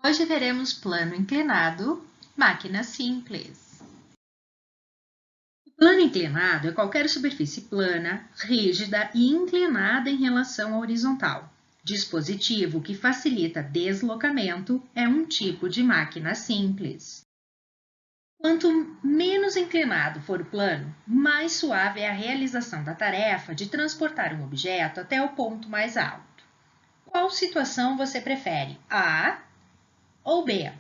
Hoje veremos plano inclinado, máquina simples. O plano inclinado é qualquer superfície plana, rígida e inclinada em relação à horizontal. Dispositivo que facilita deslocamento é um tipo de máquina simples. Quanto menos inclinado for o plano, mais suave é a realização da tarefa de transportar um objeto até o ponto mais alto. Qual situação você prefere, A ou B?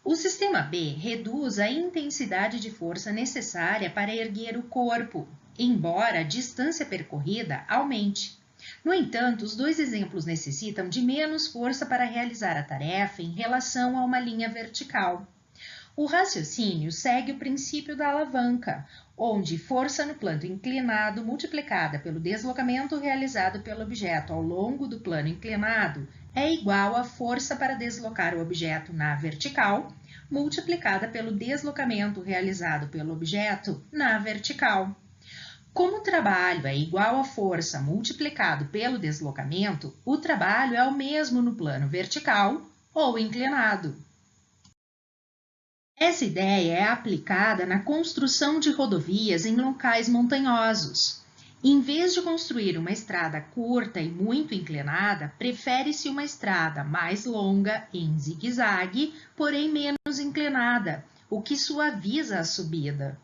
O sistema B reduz a intensidade de força necessária para erguer o corpo, embora a distância percorrida aumente. No entanto, os dois exemplos necessitam de menos força para realizar a tarefa em relação a uma linha vertical. O raciocínio segue o princípio da alavanca, onde força no plano inclinado multiplicada pelo deslocamento realizado pelo objeto ao longo do plano inclinado é igual à força para deslocar o objeto na vertical, multiplicada pelo deslocamento realizado pelo objeto na vertical. Como o trabalho é igual à força multiplicado pelo deslocamento, o trabalho é o mesmo no plano vertical ou inclinado. Essa ideia é aplicada na construção de rodovias em locais montanhosos. Em vez de construir uma estrada curta e muito inclinada, prefere-se uma estrada mais longa, em zigue-zague, porém menos inclinada, o que suaviza a subida.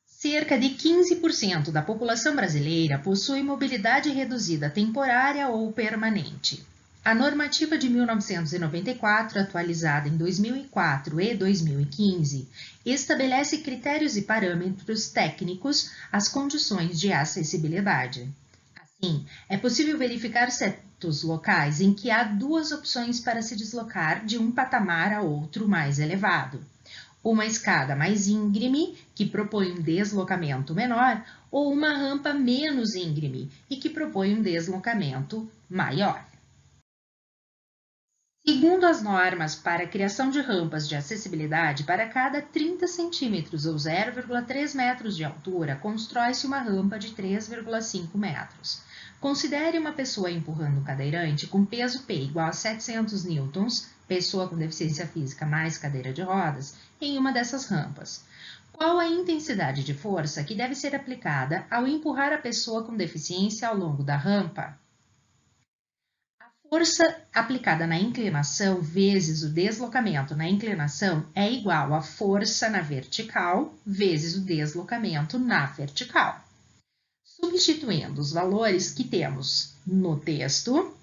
Cerca de 15% da população brasileira possui mobilidade reduzida temporária ou permanente. A normativa de 1994, atualizada em 2004 e 2015, estabelece critérios e parâmetros técnicos às condições de acessibilidade. Assim, é possível verificar certos locais em que há duas opções para se deslocar de um patamar a outro mais elevado. Uma escada mais íngreme, que propõe um deslocamento menor, ou uma rampa menos íngreme e que propõe um deslocamento maior. Segundo as normas para a criação de rampas de acessibilidade, para cada 30 centímetros ou 0,3 metros de altura, constrói-se uma rampa de 3,5 metros. Considere uma pessoa empurrando um cadeirante com peso P igual a 700 newtons, pessoa com deficiência física mais cadeira de rodas, em uma dessas rampas. Qual a intensidade de força que deve ser aplicada ao empurrar a pessoa com deficiência ao longo da rampa? Força aplicada na inclinação vezes o deslocamento na inclinação é igual à força na vertical vezes o deslocamento na vertical. Substituindo os valores que temos no texto,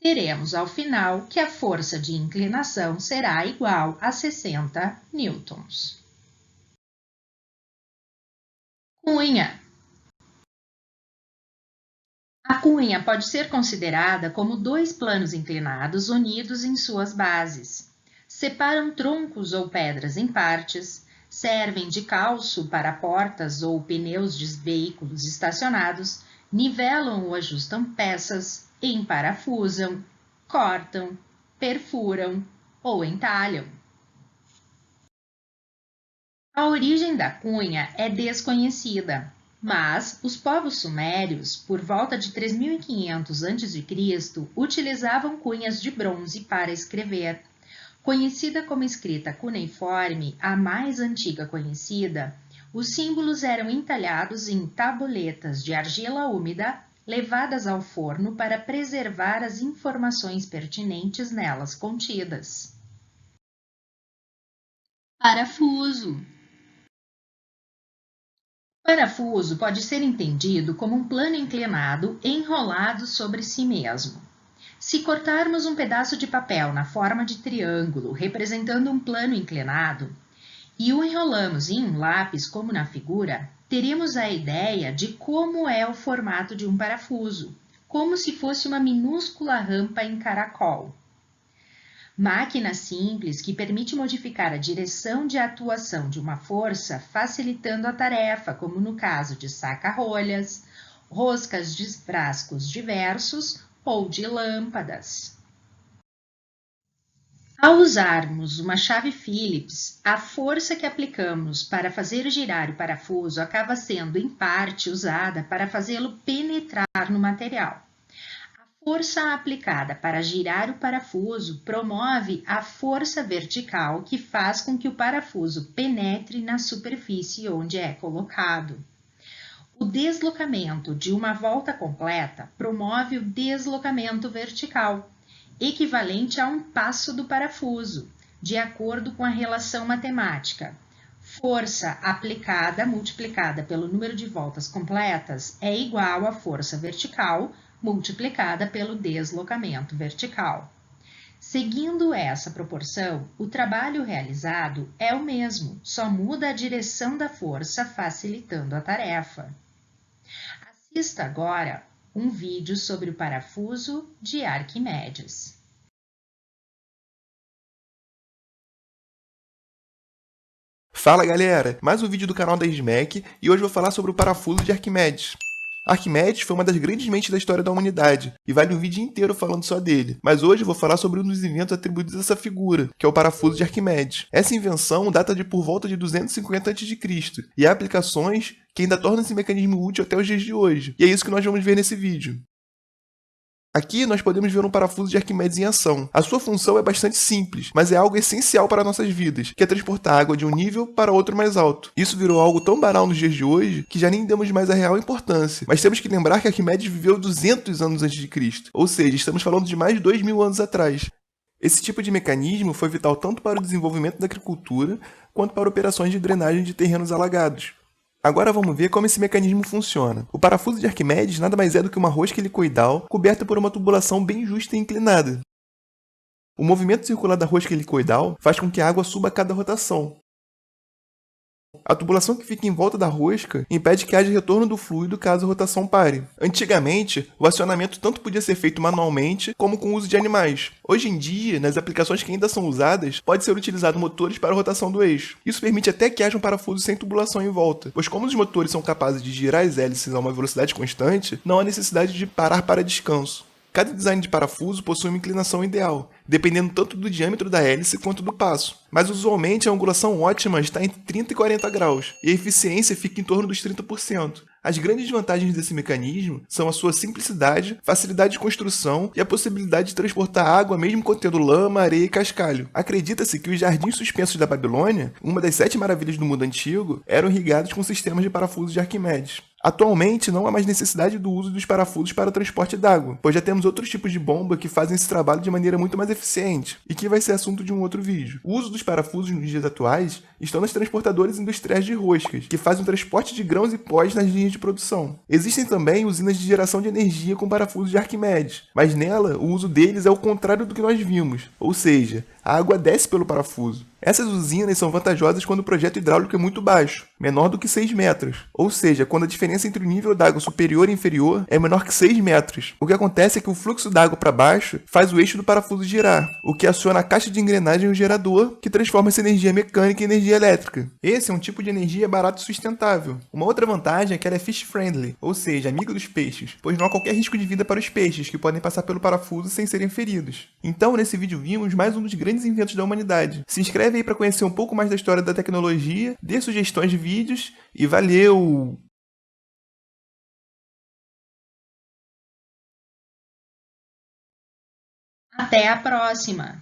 teremos ao final que a força de inclinação será igual a 60 newtons. Cunha. A cunha pode ser considerada como dois planos inclinados unidos em suas bases. Separam troncos ou pedras em partes, servem de calço para portas ou pneus de veículos estacionados, nivelam ou ajustam peças, emparafusam, cortam, perfuram ou entalham. A origem da cunha é desconhecida, mas os povos sumérios, por volta de 3500 a.C., utilizavam cunhas de bronze para escrever. Conhecida como escrita cuneiforme, a mais antiga conhecida, os símbolos eram entalhados em tabuletas de argila úmida, levadas ao forno para preservar as informações pertinentes nelas contidas. Parafuso. Parafuso pode ser entendido como um plano inclinado enrolado sobre si mesmo. Se cortarmos um pedaço de papel na forma de triângulo, representando um plano inclinado, e o enrolamos em um lápis, como na figura, teremos a ideia de como é o formato de um parafuso, como se fosse uma minúscula rampa em caracol. Máquina simples que permite modificar a direção de atuação de uma força, facilitando a tarefa, como no caso de saca-rolhas, roscas de frascos diversos ou de lâmpadas. Ao usarmos uma chave Phillips, a força que aplicamos para fazer girar o parafuso acaba sendo, em parte, usada para fazê-lo penetrar no material. A força aplicada para girar o parafuso promove a força vertical que faz com que o parafuso penetre na superfície onde é colocado. O deslocamento de uma volta completa promove o deslocamento vertical, equivalente a um passo do parafuso, de acordo com a relação matemática. Força aplicada multiplicada pelo número de voltas completas é igual à força vertical multiplicada pelo deslocamento vertical. Seguindo essa proporção, o trabalho realizado é o mesmo, só muda a direção da força, facilitando a tarefa. Assista agora um vídeo sobre o parafuso de Arquimedes. Fala galera, mais um vídeo do canal da SMAC e hoje vou falar sobre o parafuso de Arquimedes. Arquimedes foi uma das grandes mentes da história da humanidade e vale um vídeo inteiro falando só dele, mas hoje eu vou falar sobre um dos inventos atribuídos a essa figura, que é o parafuso de Arquimedes. Essa invenção data de por volta de 250 a.C. e há aplicações que ainda tornam esse mecanismo útil até os dias de hoje, e é isso que nós vamos ver nesse vídeo. Aqui nós podemos ver um parafuso de Arquimedes em ação. A sua função é bastante simples, mas é algo essencial para nossas vidas, que é transportar água de um nível para outro mais alto. Isso virou algo tão banal nos dias de hoje que já nem damos mais a real importância. Mas temos que lembrar que Arquimedes viveu 200 anos antes de Cristo, ou seja, estamos falando de mais de 2000 anos atrás. Esse tipo de mecanismo foi vital tanto para o desenvolvimento da agricultura quanto para operações de drenagem de terrenos alagados. Agora vamos ver como esse mecanismo funciona. O parafuso de Arquimedes nada mais é do que uma rosca helicoidal coberta por uma tubulação bem justa e inclinada. O movimento circular da rosca helicoidal faz com que a água suba a cada rotação. A tubulação que fica em volta da rosca impede que haja retorno do fluido caso a rotação pare. Antigamente, o acionamento tanto podia ser feito manualmente como com o uso de animais. Hoje em dia, nas aplicações que ainda são usadas, pode ser utilizado motores para a rotação do eixo. Isso permite até que haja um parafuso sem tubulação em volta, pois como os motores são capazes de girar as hélices a uma velocidade constante, não há necessidade de parar para descanso. Cada design de parafuso possui uma inclinação ideal, dependendo tanto do diâmetro da hélice quanto do passo. Mas usualmente a angulação ótima está entre 30 e 40 graus, e a eficiência fica em torno dos 30%. As grandes vantagens desse mecanismo são a sua simplicidade, facilidade de construção e a possibilidade de transportar água mesmo contendo lama, areia e cascalho. Acredita-se que os jardins suspensos da Babilônia, uma das 7 maravilhas do mundo antigo, eram irrigados com sistemas de parafusos de Arquimedes. Atualmente, não há mais necessidade do uso dos parafusos para o transporte d'água, pois já temos outros tipos de bomba que fazem esse trabalho de maneira muito mais eficiente, e que vai ser assunto de um outro vídeo. O uso dos parafusos nos dias atuais estão nos transportadores industriais de roscas, que fazem o transporte de grãos e pós nas linhas de produção. Existem também usinas de geração de energia com parafusos de Arquimedes, mas nela o uso deles é o contrário do que nós vimos, ou seja, a água desce pelo parafuso. Essas usinas são vantajosas quando o projeto hidráulico é muito baixo, menor do que 6 metros, ou seja, quando a diferença entre o nível d'água superior e inferior é menor que 6 metros. O que acontece é que o fluxo d'água para baixo faz o eixo do parafuso girar, o que aciona a caixa de engrenagem e o gerador, que transforma essa energia mecânica em energia elétrica. Esse é um tipo de energia barato e sustentável. Uma outra vantagem é que ela é fish friendly, ou seja, amiga dos peixes, pois não há qualquer risco de vida para os peixes, que podem passar pelo parafuso sem serem feridos. Então, nesse vídeo vimos mais um dos grandes inventos da humanidade. Se inscreve aí para conhecer um pouco mais da história da tecnologia, dê sugestões de vídeos e valeu! Até a próxima!